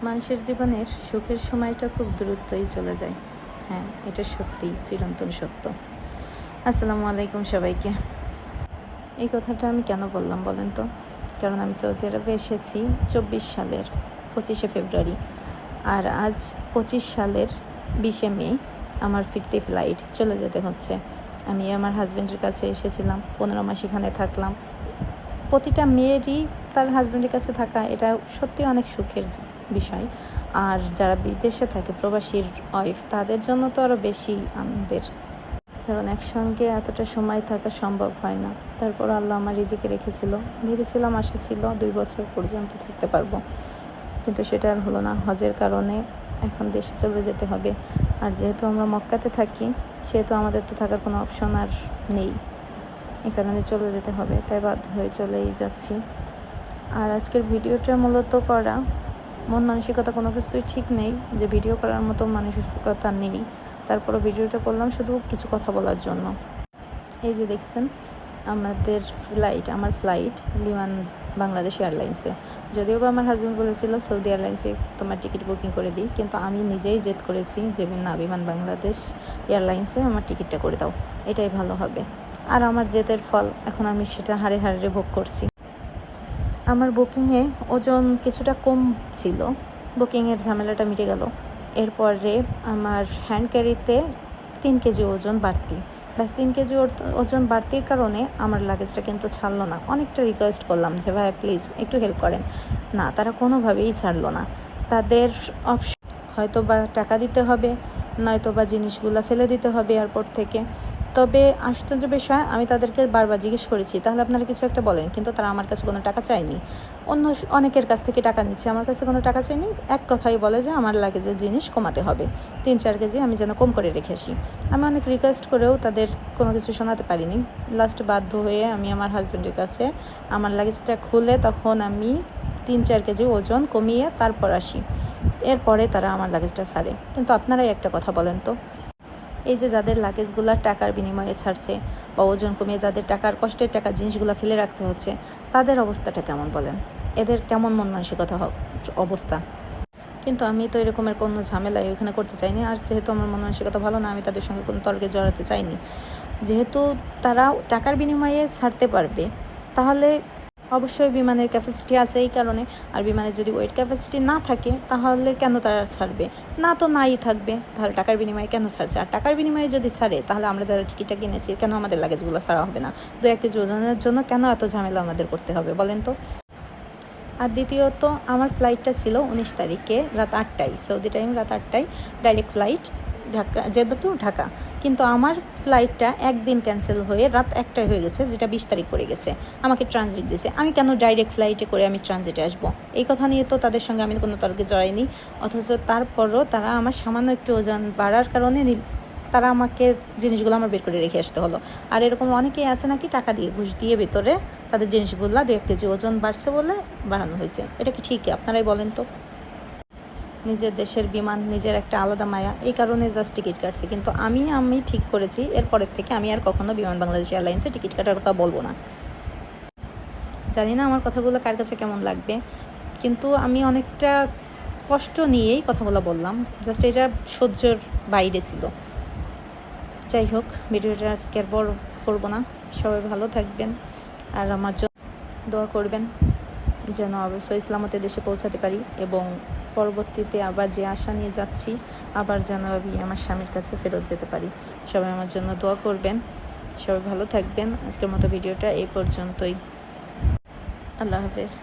মানুষের জীবনের সুখের সময়টা খুব দ্রুতই চলে যায়। হ্যাঁ, এটা সত্যি, চিরন্তন সত্য। আসসালামু আলাইকুম সবাইকে। এই কথাটা আমি কেন বললাম বলেন তো? কারণ আমি সৌদি আরবে এসেছি 24 সালের 25শে ফেব্রুয়ারি, আর আজ 25 সালের 20শে মে আমার ফিরতি ফ্লাইট, চলে যেতে হচ্ছে। আমি আমার হাজব্যান্ডের কাছে এসেছিলাম, 15 মাস এখানে থাকলাম। প্রতিটা মেয়েরই তার হাজব্যান্ডের কাছে থাকা এটা সত্যি অনেক সুখের বিষয়। আর যারা বিদেশে থাকে, প্রবাসীর ওয়াইফ, তাদের জন্য তো আরও বেশি আনন্দের, কারণ একসঙ্গে এতটা সময় থাকা সম্ভব হয় না। তারপর আল্লাহ আমার রিজিকে রেখেছিল। ভেবেছিলাম আশা ছিল 2 বছর পর্যন্ত থাকতে পারবো, কিন্তু সেটা আর হলো না। হজের কারণে এখন দেশে চলে যেতে হবে। আর যেহেতু আমরা মক্কাতে থাকি, সেহেতু আমাদের তো থাকার কোনো অপশন আর নেই, এই কারণে চলে যেতে হবে। তাই বাধ্য হয়ে চলেই যাচ্ছি। আর আজকের ভিডিওটা মূলত করা, মন মানসিকতা কোনো কিছুই ঠিক নেই, যে ভিডিও করার মতো মানসিকতা নেই। তারপরও ভিডিওটা করলাম শুধু কিছু কথা বলার জন্য। এই যে দেখছেন আমার ফ্লাইট বিমান বাংলাদেশ এয়ারলাইন্সে। যদিও বা আমার হাজব্যান্ড বলেছিল সৌদি এয়ারলাইন্সে তোমার টিকিট বুকিং করে দিই, কিন্তু আমি নিজেই জেদ করেছি যে না, বিমান বাংলাদেশ এয়ারলাইন্সে আমার টিকিটটা করে দাও, এটাই ভালো হবে। আর আমার জেদের ফল এখন আমি সেটা হাড়ে হাড়ে ভোগ করছি। আমার বুকিংয়ে ওজন কিছুটা কম ছিল, বুকিংয়ের ঝামেলাটা মিটে গেল। এরপরে আমার হ্যান্ড ক্যারিতে 3 কেজি ওজন বাড়তি। ব্যাস 3 কেজি ওজন বাড়তির কারণে আমার লাগেজটা কিন্তু ছাড়লো না। অনেকটা রিকোয়েস্ট করলাম যে ভাই প্লিজ একটু হেল্প করেন, না, তারা কোনোভাবেই ছাড়লো না। তাদের অপশন হয়তো বা টাকা দিতে হবে, নয়তো বা জিনিসগুলো ফেলে দিতে হবে এয়ারপোর্ট থেকে। তবে আশ্চর্য বিষয়, আমি তাদেরকে বারবার জিজ্ঞেস করেছি তাহলে আপনারা কিছু একটা বলেন, কিন্তু তারা আমার কাছে কোনো টাকা চায়নি। অনেকের কাছ থেকে টাকা নিচ্ছে, আমার কাছে কোনো টাকা চাইনি। এক কথাই বলে যে আমার লাগেজের জিনিস কমাতে হবে, 3-4 কেজি আমি যেন কম করে রেখে আসি। আমি অনেক রিকোয়েস্ট করেও তাদের কোনো কিছু শোনাতে পারিনি। লাস্টে বাধ্য হয়ে আমি আমার হাজব্যান্ডের কাছে আমার লাগেজটা খুলে তখন আমি 3-4 কেজি ওজন কমিয়ে তারপর আসি। এরপরে তারা আমার লাগেজটা ছাড়ে। কিন্তু আপনারাই একটা কথা বলেন তো, এই যে যাদের লাগেজগুলো টাকার বিনিময়ে ছাড়ছে বা ওজন কমিয়ে যাদের টাকার কষ্টের টাকা জিনিসগুলো ফেলে রাখতে হচ্ছে, তাদের অবস্থাটা কেমন বলেন? এদের কেমন মন মানসিকতা অবস্থা? কিন্তু আমি তো এরকমের কোনো ঝামেলাই ওইখানে করতে চাইনি। আর যেহেতু আমার মন মানসিকতা ভালো না, আমি তাদের সঙ্গে কোনো তর্কে জড়াতে চাইনি। যেহেতু তারা টাকার বিনিময়ে ছাড়তে পারবে, তাহলে অবশ্যই বিমানের ক্যাপাসিটি আছে এই কারণে। আর বিমানের যদি ওয়েট ক্যাপাসিটি না থাকে, তাহলে কেন তারা ছাড়বে? না তো নাই থাকবে, তাহলে টাকার বিনিময়ে কেন ছাড়ছে? আর টাকার বিনিময়ে যদি ছাড়ে, তাহলে আমরা যারা টিকিটটা কিনেছি কেন আমাদের লাগেজগুলো ছাড়া হবে না? 2-1 কেজি ওজনের জন্য কেন এত ঝামেলা আমাদের করতে হবে বলেন তো? আর দ্বিতীয়ত, আমার ফ্লাইটটা ছিল 19 তারিখে রাত 8টায়, সৌদি টাইম রাত 8টায় direct flight Dhaka, Jeddah to Dhaka. কিন্তু আমার ফ্লাইটটা একদিন ক্যান্সেল হয়ে রাত 1টায় হয়ে গেছে, যেটা 20 তারিখ পড়ে গেছে। আমাকে ট্রানজিট দিয়েছে। আমি কেন ডাইরেক্ট ফ্লাইটে করে আমি ট্রানজিটে আসবো? এই কথা নিয়ে তো তাদের সঙ্গে আমি কোনো তর্কে জড়াইনি। অথচ তারপরও তারা আমার সামান্য একটু ওজন বাড়ার কারণে তারা আমাকে জিনিসগুলো আমার বের করে রেখে আসতে হলো। আর এরকম অনেকেই আছে নাকি টাকা দিয়ে, ঘুষ দিয়ে ভেতরে তাদের জিনিসগুলো 2-1 কেজি ওজন বাড়ছে বলে বাড়ানো হয়েছে। এটা কি ঠিক? আপনারাই বলেন তো। নিজের দেশের বিমান, নিজের একটা আলাদা মায়া, এই কারণে জাস্ট টিকিট কাটছি। কিন্তু আমি ঠিক করেছি এরপরের থেকে আমি আর কখনো বিমান বাংলাদেশ এয়ারলাইন্সে টিকিট কাটার কথা বলবো না। জানি না আমার কথাগুলো কার কাছে কেমন লাগবে, কিন্তু আমি অনেকটা কষ্ট নিয়েই কথাগুলো বললাম। জাস্ট এটা সহ্যর বাইরে ছিল। যাই হোক, ভিডিওটা আজকে আর বড় করবো না। সবাই ভালো থাকবেন আর আমার জন্য দোয়া করবেন যেন অবশ্যই ইসলামতে দেশে পৌঁছাতে পারি, এবং পরবর্তীতে আবার যে আশা নিয়ে যাচ্ছি, আবার যেন আমি আমার স্বামীর কাছে ফেরত যেতে পারি। সবাই আমার জন্য দোয়া করবেন। সবাই ভালো থাকবেন। আজকের মতো ভিডিওটা এই পর্যন্তই। আল্লাহ হাফেজ।